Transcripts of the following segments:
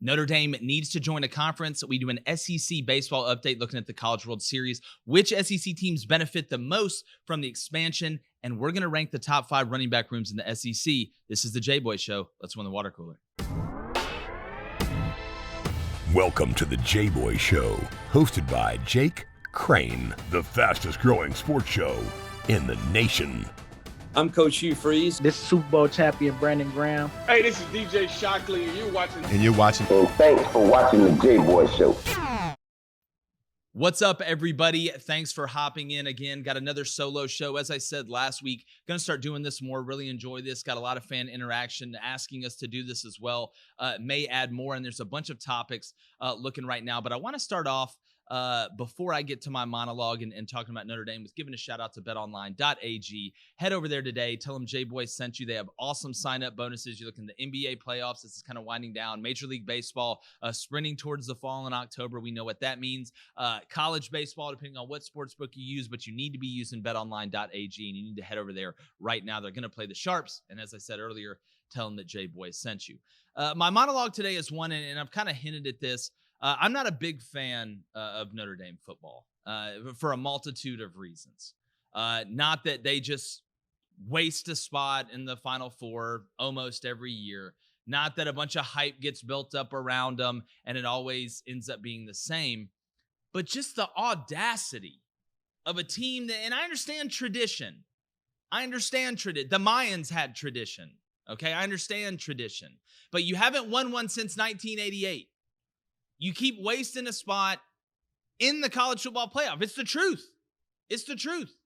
Notre Dame needs to join a conference. We do an SEC baseball update looking at the College World Series, which SEC teams benefit the most from the expansion, and we're going to rank the top 5 running back rooms in the SEC. This is the Jboy Show. Let's win the water cooler. Welcome to the Jboy Show, hosted by Jake Crain, the fastest growing sports show in the nation. I'm Coach Hugh Freeze. This is Super Bowl champion Brandon Graham. Hey, this is DJ Shockley, and you're watching. And thanks for watching the Jboy Show. What's up, everybody? Thanks for hopping in again. Got another solo show. As I said last week, going to start doing this more. Really enjoy this. Got a lot of fan interaction asking us to do this as well. May add more, and there's a bunch of topics looking right now. But I want to start off before I get to my monologue and talking about Notre Dame with giving a shout out to betonline.ag. Head over there today. Tell them Jboy sent you. They have awesome sign-up bonuses. You look in the NBA playoffs. This is kind of winding down. Major League Baseball sprinting towards the fall in October. We know what that means. College baseball, depending on what sportsbook you use, but you need to be using betonline.ag, and you need to head over there right now. They're going to play the Sharps, and as I said earlier, tell them that Jboy sent you. My monologue today is one, and I've kind of hinted at this. I'm not a big fan of Notre Dame football for a multitude of reasons. Not that they just waste a spot in the Final Four almost every year. Not that a bunch of hype gets built up around them and it always ends up being the same. But just the audacity of a team that, and I understand tradition. The Mayans had tradition. Okay, I understand tradition. But you haven't won one since 1988. You keep wasting a spot in the college football playoff. It's the truth. It's the truth.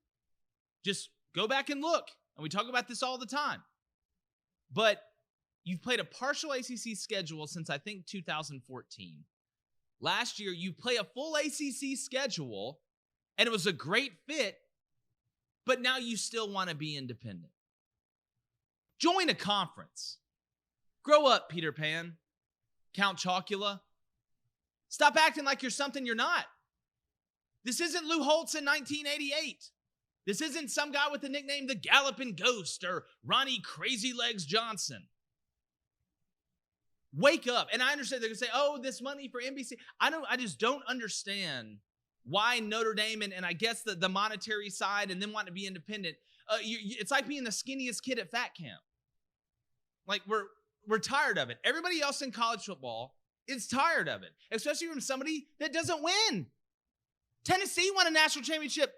Just go back and look. And we talk about this all the time. But you've played a partial ACC schedule since, I think, 2014. Last year, you play a full ACC schedule, and it was a great fit, but now you still want to be independent. Join a conference. Grow up, Peter Pan. Count Chocula. Stop acting like you're something you're not. This isn't Lou Holtz in 1988. This isn't some guy with the nickname the Galloping Ghost or Ronnie Crazy Legs Johnson. Wake up. And I understand they're going to say, oh, this money for NBC. I just don't understand why Notre Dame and I guess the monetary side and them wanting to be independent. It's like being the skinniest kid at fat camp. Like we're tired of it. Everybody else in college football is tired of it, especially from somebody that doesn't win. Tennessee won a national championship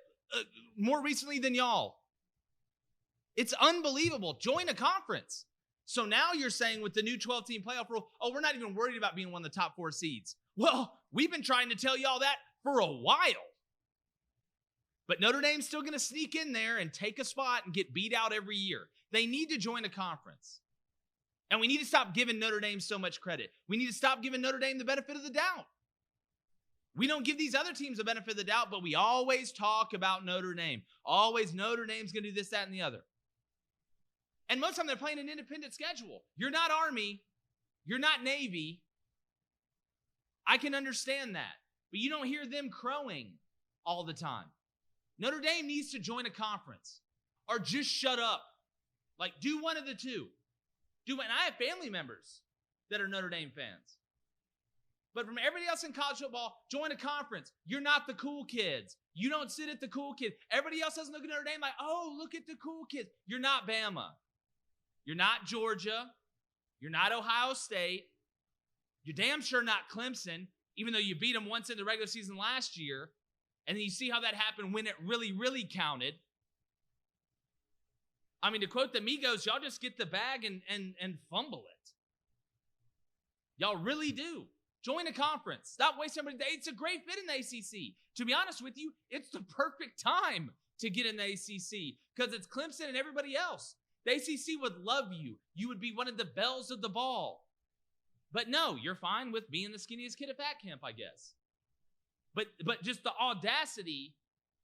more recently than y'all. It's unbelievable. Join a conference. So now you're saying with the new 12-team playoff rule, oh, we're not even worried about being one of the top 4 seeds. Well, we've been trying to tell y'all that for a while. But Notre Dame's still going to sneak in there and take a spot and get beat out every year. They need to join a conference. And we need to stop giving Notre Dame so much credit. We need to stop giving Notre Dame the benefit of the doubt. We don't give these other teams the benefit of the doubt, but we always talk about Notre Dame. Always Notre Dame's going to do this, that, and the other. And most of the time they're playing an independent schedule. You're not Army. You're not Navy. I can understand that. But you don't hear them crowing all the time. Notre Dame needs to join a conference or just shut up. Like, do one of the two. And I have family members that are Notre Dame fans. But from everybody else in college football, join a conference. You're not the cool kids. You don't sit at the cool kids. Everybody else doesn't look at Notre Dame like, oh, look at the cool kids. You're not Bama. You're not Georgia. You're not Ohio State. You're damn sure not Clemson, even though you beat them once in the regular season last year. And then you see how that happened when it really, really counted. I mean, to quote the Migos, y'all just get the bag and fumble it. Y'all really do. Join a conference. Stop wasting everybody. It's a great fit in the ACC. To be honest with you, it's the perfect time to get in the ACC because it's Clemson and everybody else. The ACC would love you. You would be one of the bells of the ball. But no, you're fine with being the skinniest kid at fat camp, I guess. But just the audacity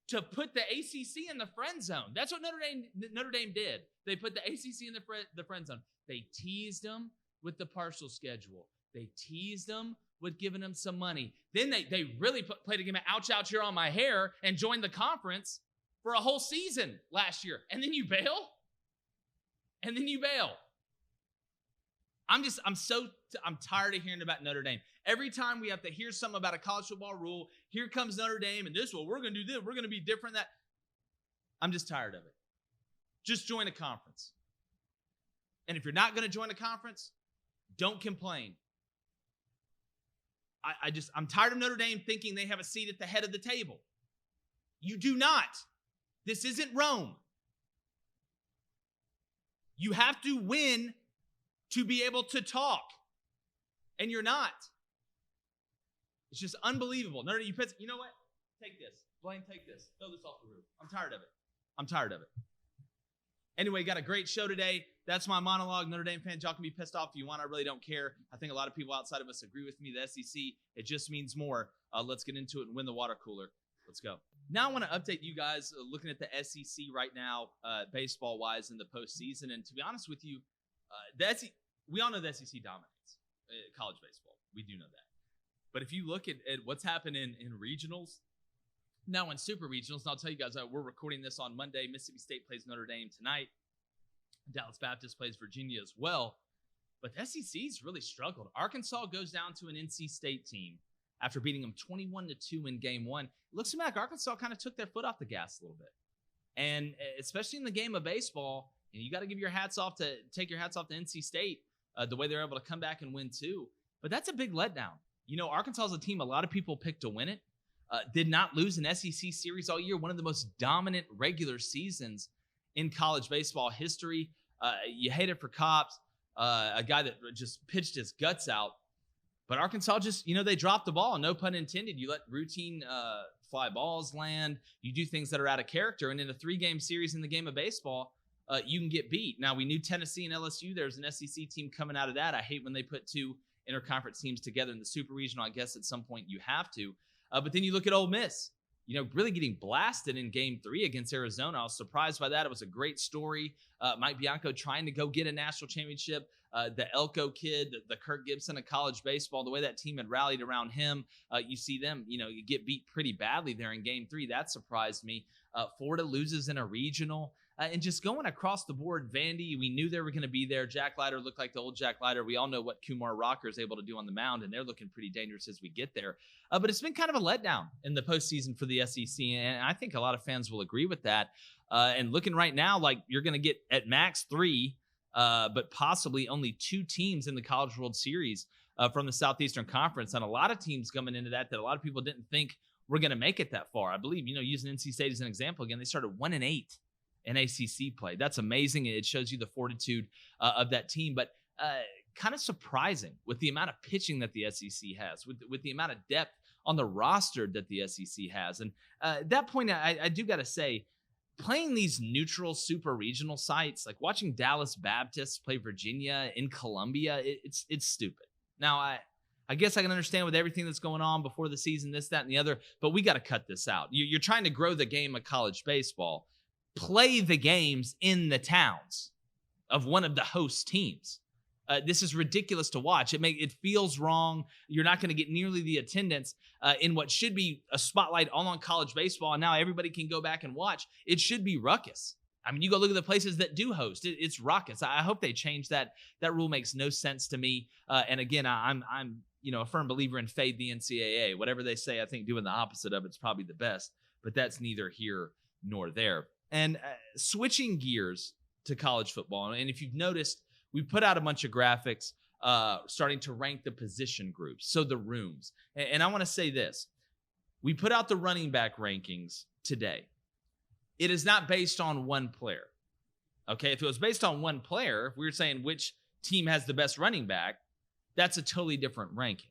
to put the ACC in the friend zone. That's what Notre Dame did. They put the ACC in the friend zone. They teased them with the partial schedule. They teased them with giving them some money. Then they really played a game of ouch, ouch, here on my hair and joined the conference for a whole season last year. And then you bail? I'm so I'm tired of hearing about Notre Dame. Every time we have to hear something about a college football rule, here comes Notre Dame, and this, well, we're going to do this. We're going to be different. That I'm just tired of it. Just join a conference. And if you're not going to join a conference, don't complain. I'm tired of Notre Dame thinking they have a seat at the head of the table. You do not. This isn't Rome. You have to win to be able to talk. And you're not. It's just unbelievable. Notre Dame, you know what? Take this. Blaine, take this. Throw this off the roof. I'm tired of it. I'm tired of it. Anyway, got a great show today. That's my monologue. Notre Dame fans, y'all can be pissed off if you want. I really don't care. I think a lot of people outside of us agree with me. The SEC, it just means more. Let's get into it and win the water cooler. Let's go. Now I want to update you guys looking at the SEC right now, baseball-wise in the postseason. And to be honest with you, we all know the SEC dominates college baseball. We do know that. But if you look at what's happened in regionals, now in super regionals, and I'll tell you guys, we're recording this on Monday. Mississippi State plays Notre Dame tonight. Dallas Baptist plays Virginia as well. But the SEC's really struggled. Arkansas goes down to an NC State team after beating them 21-2 in game one. It looks to me like Arkansas kind of took their foot off the gas a little bit. And especially in the game of baseball, you got to take your hats off to NC State, the way they're able to come back and win too. But that's a big letdown. You know, Arkansas is a team a lot of people picked to win it. Did not lose an SEC series all year. One of the most dominant regular seasons in college baseball history. You hate it for Cops, a guy that just pitched his guts out. But Arkansas just, they dropped the ball, no pun intended. You let routine fly balls land. You do things that are out of character. And in a 3-game series in the game of baseball, you can get beat. Now, we knew Tennessee and LSU. There's an SEC team coming out of that. I hate when they put two interconference teams together in the super regional. I guess at some point you have to. But then you look at Ole Miss, really getting blasted in game 3 against Arizona. I was surprised by that. It was a great story. Mike Bianco trying to go get a national championship. The Elko kid, the Kirk Gibson of college baseball, the way that team had rallied around him, you see them, you get beat pretty badly there in game 3. That surprised me. Florida loses in a regional. And just going across the board, Vandy, we knew they were going to be there. Jack Leiter looked like the old Jack Leiter. We all know what Kumar Rocker is able to do on the mound, and they're looking pretty dangerous as we get there. But it's been kind of a letdown in the postseason for the SEC, and I think a lot of fans will agree with that. And looking right now, like you're going to get at max 3, but possibly only 2 teams in the College World Series from the Southeastern Conference, and a lot of teams coming into that a lot of people didn't think were going to make it that far. I believe, using NC State as an example again, they started 1-8. In ACC play. That's amazing. It shows you the fortitude of that team, but kind of surprising with the amount of pitching that the SEC has, with the amount of depth on the roster that the SEC has. And at that point, I do got to say, playing these neutral super regional sites, like watching Dallas Baptist play Virginia in Columbia, it's stupid. Now, I guess I can understand with everything that's going on before the season, this, that, and the other, but we got to cut this out. You're trying to grow the game of college baseball. Play the games in the towns of one of the host teams. This is ridiculous to watch. It feels wrong. You're not going to get nearly the attendance in what should be a spotlight all on college baseball, and now everybody can go back and watch. It should be ruckus. I mean, you go look at the places that do host. It's ruckus. I hope they change that. That rule makes no sense to me. And again, I'm a firm believer in fade the NCAA. Whatever they say, I think doing the opposite of it's probably the best. But that's neither here nor there. And switching gears to college football, and if you've noticed, we put out a bunch of graphics starting to rank the position groups, so the rooms. And I want to say this. We put out the running back rankings today. It is not based on one player. Okay, if it was based on one player, if we were saying which team has the best running back, that's a totally different ranking.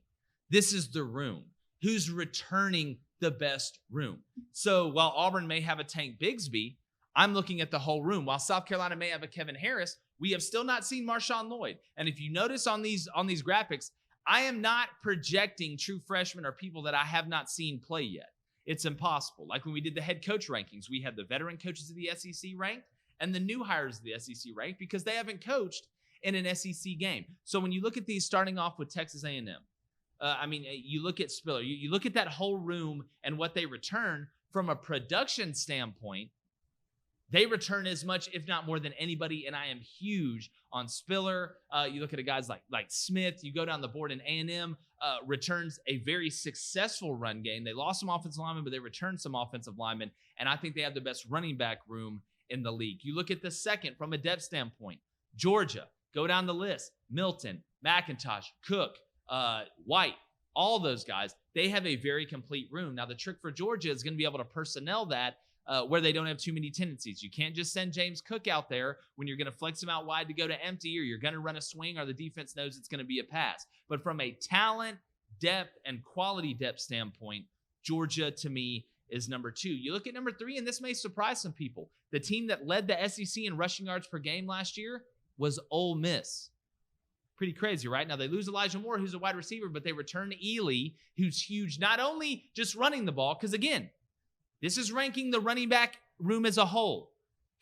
This is the room. Who's returning the best room? So while Auburn may have a Tank Bigsby, I'm looking at the whole room. While South Carolina may have a Kevin Harris, we have still not seen Marshawn Lloyd. And if you notice on these graphics, I am not projecting true freshmen or people that I have not seen play yet. It's impossible. Like when we did the head coach rankings, we had the veteran coaches of the SEC ranked and the new hires of the SEC ranked because they haven't coached in an SEC game. So when you look at these, starting off with Texas A&M, you look at Spiller, you look at that whole room and what they return from a production standpoint. They return as much, if not more than anybody, and I am huge on Spiller. You look at guys like Smith. You go down the board, and A&M returns a very successful run game. They lost some offensive linemen, but they returned some offensive linemen, and I think they have the best running back room in the league. You look at the second from a depth standpoint. Georgia, go down the list. Milton, McIntosh, Cook, White, all those guys, they have a very complete room. Now, the trick for Georgia is going to be able to personnel that where they don't have too many tendencies. You can't just send James Cook out there when you're going to flex him out wide to go to empty, or you're going to run a swing, or the defense knows it's going to be a pass. But from a talent, depth, and quality depth standpoint, Georgia, to me, is number 2. You look at number 3, and this may surprise some people. The team that led the SEC in rushing yards per game last year was Ole Miss. Pretty crazy, right? Now, they lose Elijah Moore, who's a wide receiver, but they return Ely, who's huge, not only just running the ball, because, again, this is ranking the running back room as a whole.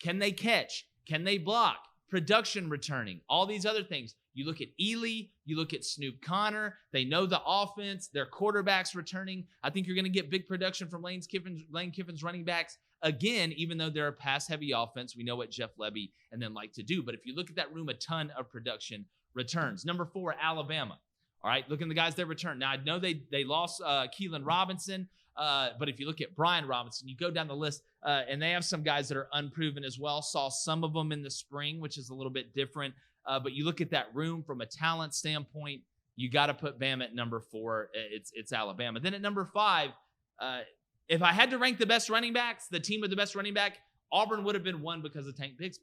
Can they catch? Can they block? Production returning, all these other things. You look at Ely, you look at Snoop Connor. They know the offense. Their quarterback's returning. I think you're going to get big production from Lane Kiffin's running backs again, even though they're a pass-heavy offense. We know what Jeff Lebby and them like to do. But if you look at that room, a ton of production returns. Number 4, Alabama. All right, look at the guys they return. Now, I know they lost Keelan Robinson, but if you look at Brian Robinson, you go down the list, and they have some guys that are unproven as well. Saw some of them in the spring, which is a little bit different. But you look at that room from a talent standpoint, you got to put Bama at number 4. It's Alabama. Then at number 5, if I had to rank the best running backs, the team with the best running back, Auburn would have been 1 because of Tank Bigsby.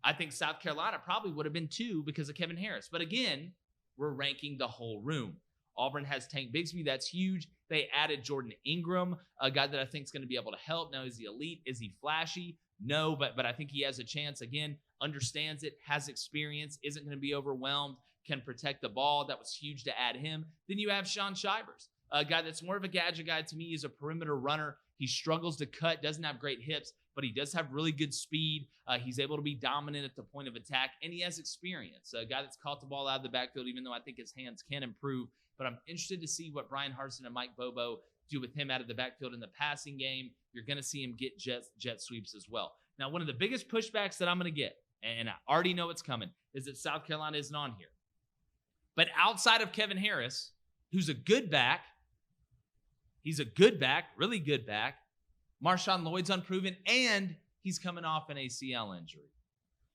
I think South Carolina probably would have been 2 because of Kevin Harris. But again, we're ranking the whole room. Auburn has Tank Bigsby. That's huge. They added Jordan Ingram, a guy that I think is going to be able to help. Now, is he elite? Is he flashy? No, but I think he has a chance. Again, understands it, has experience, isn't going to be overwhelmed, can protect the ball. That was huge to add him. Then you have Sean Shivers, a guy that's more of a gadget guy to me. He's a perimeter runner. He struggles to cut, doesn't have great hips, but he does have really good speed. He's able to be dominant at the point of attack, and he has experience. A guy that's caught the ball out of the backfield, even though I think his hands can improve. But I'm interested to see what Brian Harsin and Mike Bobo do with him out of the backfield in the passing game. You're going to see him get jet sweeps as well. Now, one of the biggest pushbacks that I'm going to get, and I already know it's coming, is that South Carolina isn't on here. But outside of Kevin Harris, who's a good back, he's a good back, really good back. Marshawn Lloyd's unproven, and he's coming off an ACL injury.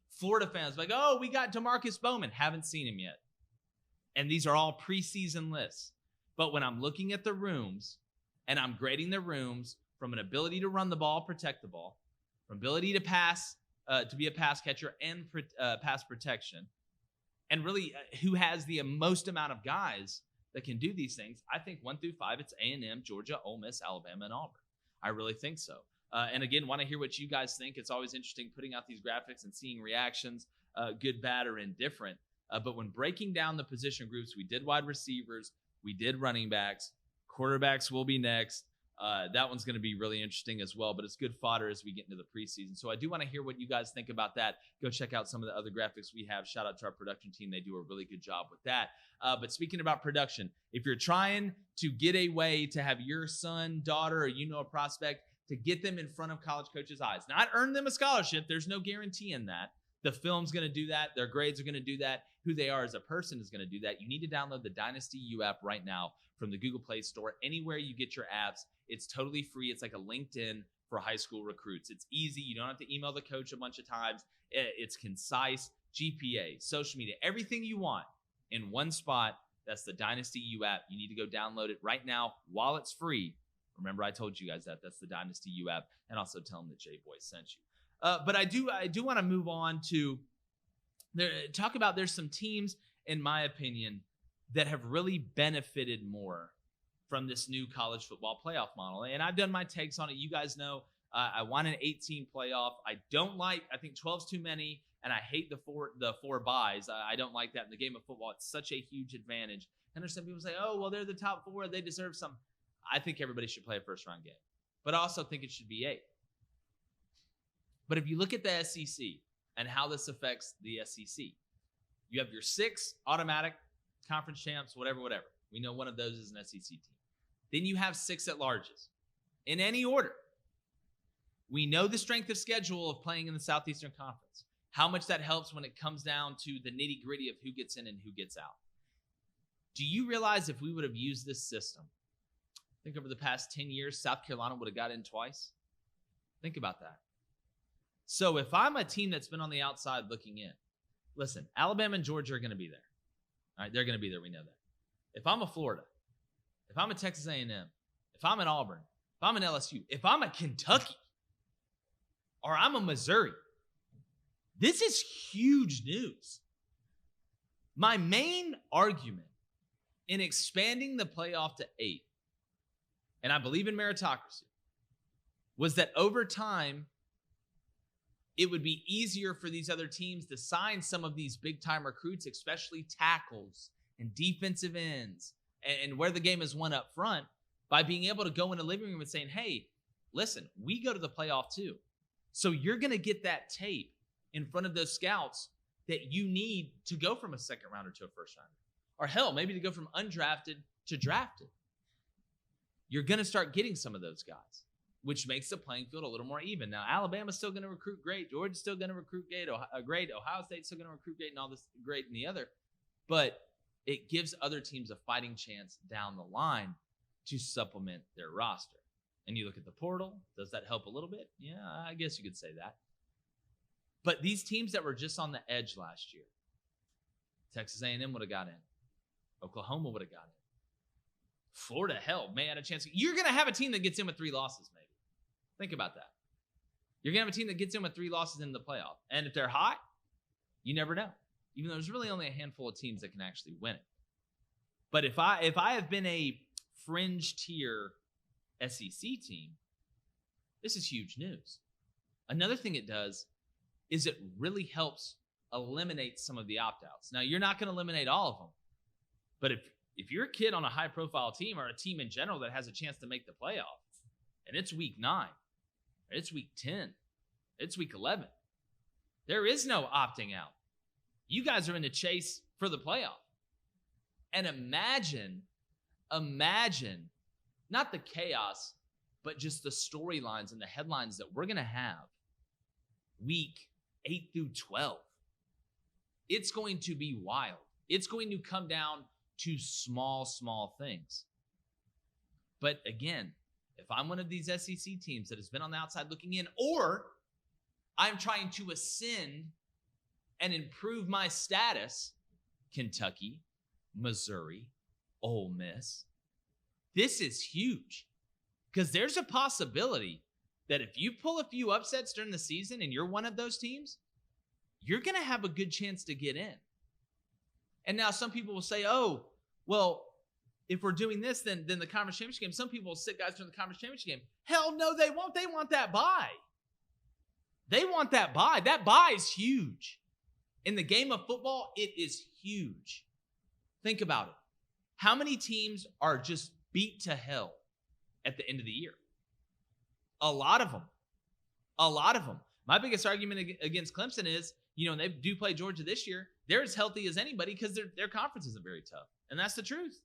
Florida fans like, oh, we got DeMarcus Bowman. Haven't seen him yet. And these are all preseason lists. But when I'm looking at the rooms and I'm grading the rooms from an ability to run the ball, protect the ball, from ability to pass, to be a pass catcher and pass protection, and really who has the most amount of guys that can do these things, I think 1 through 5, it's A&M, Georgia, Ole Miss, Alabama, and Auburn. I really think so. And again, want to hear what you guys think. It's always interesting putting out these graphics and seeing reactions, good, bad, or indifferent. But when breaking down the position groups, we did wide receivers, we did running backs, quarterbacks will be next. That one's going to be really interesting as well, but it's good fodder as we get into the preseason. So I do want to hear what you guys think about that. Go check out some of the other graphics we have. Shout out to our production team. They do a really good job with that. But speaking about production, if you're trying to get a way to have your son, daughter, or a prospect to get them in front of college coaches' eyes, not earn them a scholarship, there's no guarantee in that. The film's going to do that. Their grades are going to do that. Who they are as a person is going to do that. You need to download the Dynasty U app right now from the Google Play Store. Anywhere you get your apps, it's totally free. It's like a LinkedIn for high school recruits. It's easy. You don't have to email the coach a bunch of times. It's concise. GPA, social media, everything you want in one spot. That's the Dynasty U app. You need to go download it right now while it's free. Remember, I told you guys that. That's the Dynasty U app. And also tell them that Jboy sent you. But I do want to move on to talk about there's some teams, in my opinion, that have really benefited more from this new college football playoff model. And I've done my takes on it. You guys know I want an 18 playoff. I think 12's too many, and I hate the four buys. I don't like that in the game of football. It's such a huge advantage. And there's some people say, oh, well, they're the top 4. They deserve some. I think everybody should play a first-round game. But I also think it should be 8. But if you look at the SEC and how this affects the SEC, you have your 6 automatic conference champs, whatever. We know one of those is an SEC team. Then you have 6 at-larges in any order. We know the strength of schedule of playing in the Southeastern Conference, how much that helps when it comes down to the nitty-gritty of who gets in and who gets out. Do you realize if we would have used this system, I think over the past 10 years, South Carolina would have got in twice? Think about that. So if I'm a team that's been on the outside looking in, listen, Alabama and Georgia are going to be there. All right, they're going to be there. We know that. If I'm a Florida, if I'm a Texas A&M, if I'm an Auburn, if I'm an LSU, if I'm a Kentucky, or I'm a Missouri, this is huge news. My main argument in expanding the playoff to 8, and I believe in meritocracy, was that over time, it would be easier for these other teams to sign some of these big-time recruits, especially tackles and defensive ends, and where the game is won up front, by being able to go in a living room and saying, hey, listen, we go to the playoff too. So you're going to get that tape in front of those scouts that you need to go from a second rounder to a first rounder. Or hell, maybe to go from undrafted to drafted. You're going to start getting some of those guys, which makes the playing field a little more even. Now, Alabama's still going to recruit great. Georgia's still going to recruit great. Ohio State's still going to recruit great and all this great and the other. But it gives other teams a fighting chance down the line to supplement their roster. And you look at the portal, does that help a little bit? Yeah, I guess you could say that. But these teams that were just on the edge last year, Texas A&M would have got in. Oklahoma would have got in. Florida, hell, may have a chance. You're going to have a team that gets in with 3 losses, maybe. Think about that. You're going to have a team that gets in with 3 losses in the playoff. And if they're hot, you never know. Even though there's really only a handful of teams that can actually win it. But if I have been a fringe tier SEC team, this is huge news. Another thing it does is it really helps eliminate some of the opt-outs. Now, you're not going to eliminate all of them, but if you're a kid on a high-profile team or a team in general that has a chance to make the playoff, and it's week 9, or it's week 10, it's week 11, there is no opting out. You guys are in the chase for the playoff. And imagine not the chaos, but just the storylines and the headlines that we're going to have week 8 through 12. It's going to be wild. It's going to come down to small things. But again, if I'm one of these SEC teams that has been on the outside looking in, or I'm trying to ascend and improve my status, Kentucky, Missouri, Ole Miss, this is huge, because there's a possibility that if you pull a few upsets during the season and you're one of those teams, you're going to have a good chance to get in. And now some people will say, oh, well, if we're doing this, then the conference championship game, some people will sit guys during the conference championship game. Hell no, they won't. They want that bye. They want that bye. That bye is huge. In the game of football, it is huge. Think about it. How many teams are just beat to hell at the end of the year? A lot of them. A lot of them. My biggest argument against Clemson is, they do play Georgia this year. They're as healthy as anybody because their conference isn't very tough. And that's the truth.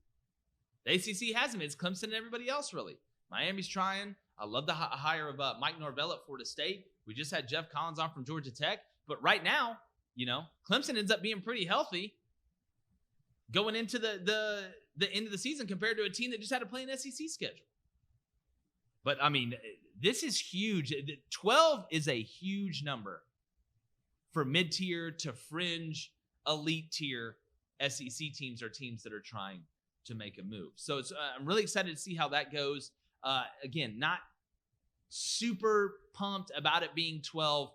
The ACC has them. It's Clemson and everybody else, really. Miami's trying. I love the hire of Mike Norvell at Florida State. We just had Jeff Collins on from Georgia Tech. But right now, Clemson ends up being pretty healthy going into the end of the season compared to a team that just had to play an SEC schedule. But, this is huge. 12 is a huge number for mid-tier to fringe elite tier SEC teams or teams that are trying to make a move. So I'm really excited to see how that goes. Again, not super pumped about it being 12,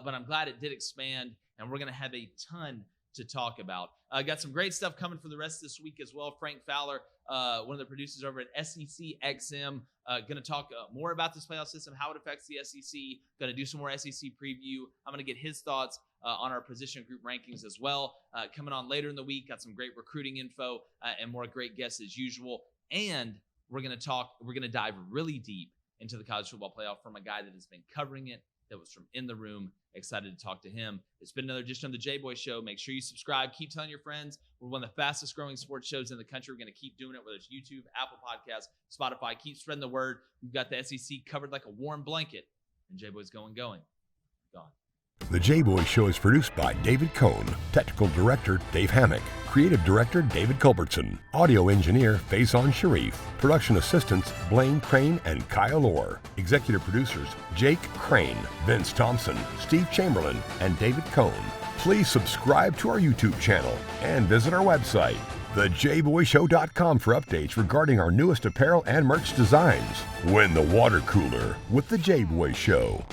but I'm glad it did expand, and we're going to have a ton to talk about. Got some great stuff coming for the rest of this week as well. Frank Fowler, one of the producers over at SEC XM, going to talk more about this playoff system, how it affects the SEC. Going to do some more SEC preview. I'm going to get his thoughts on our position group rankings as well. Coming on later in the week, got some great recruiting info and more great guests as usual. And we're going to dive really deep into the college football playoff from a guy that has been covering it, that was from in the room. Excited to talk to him. It's been another edition of the Jboy Show. Make sure you subscribe. Keep telling your friends. We're one of the fastest growing sports shows in the country. We're going to keep doing it, whether it's YouTube, Apple Podcasts, Spotify. Keep spreading the word. We've got the SEC covered like a warm blanket. And Jboy's going. Gone. The Jboy Show is produced by David Cohn, Technical Director Dave Hammock, Creative Director David Culbertson, Audio Engineer Feyzan Shareef, Production Assistants Blaine Crain and Kyle Orr, Executive Producers Jake Crain, Vince Thompson, Steve Chamberlain, and David Cohn. Please subscribe to our YouTube channel and visit our website, thejboyshow.com, for updates regarding our newest apparel and merch designs. Win the water cooler with the Jboy Show.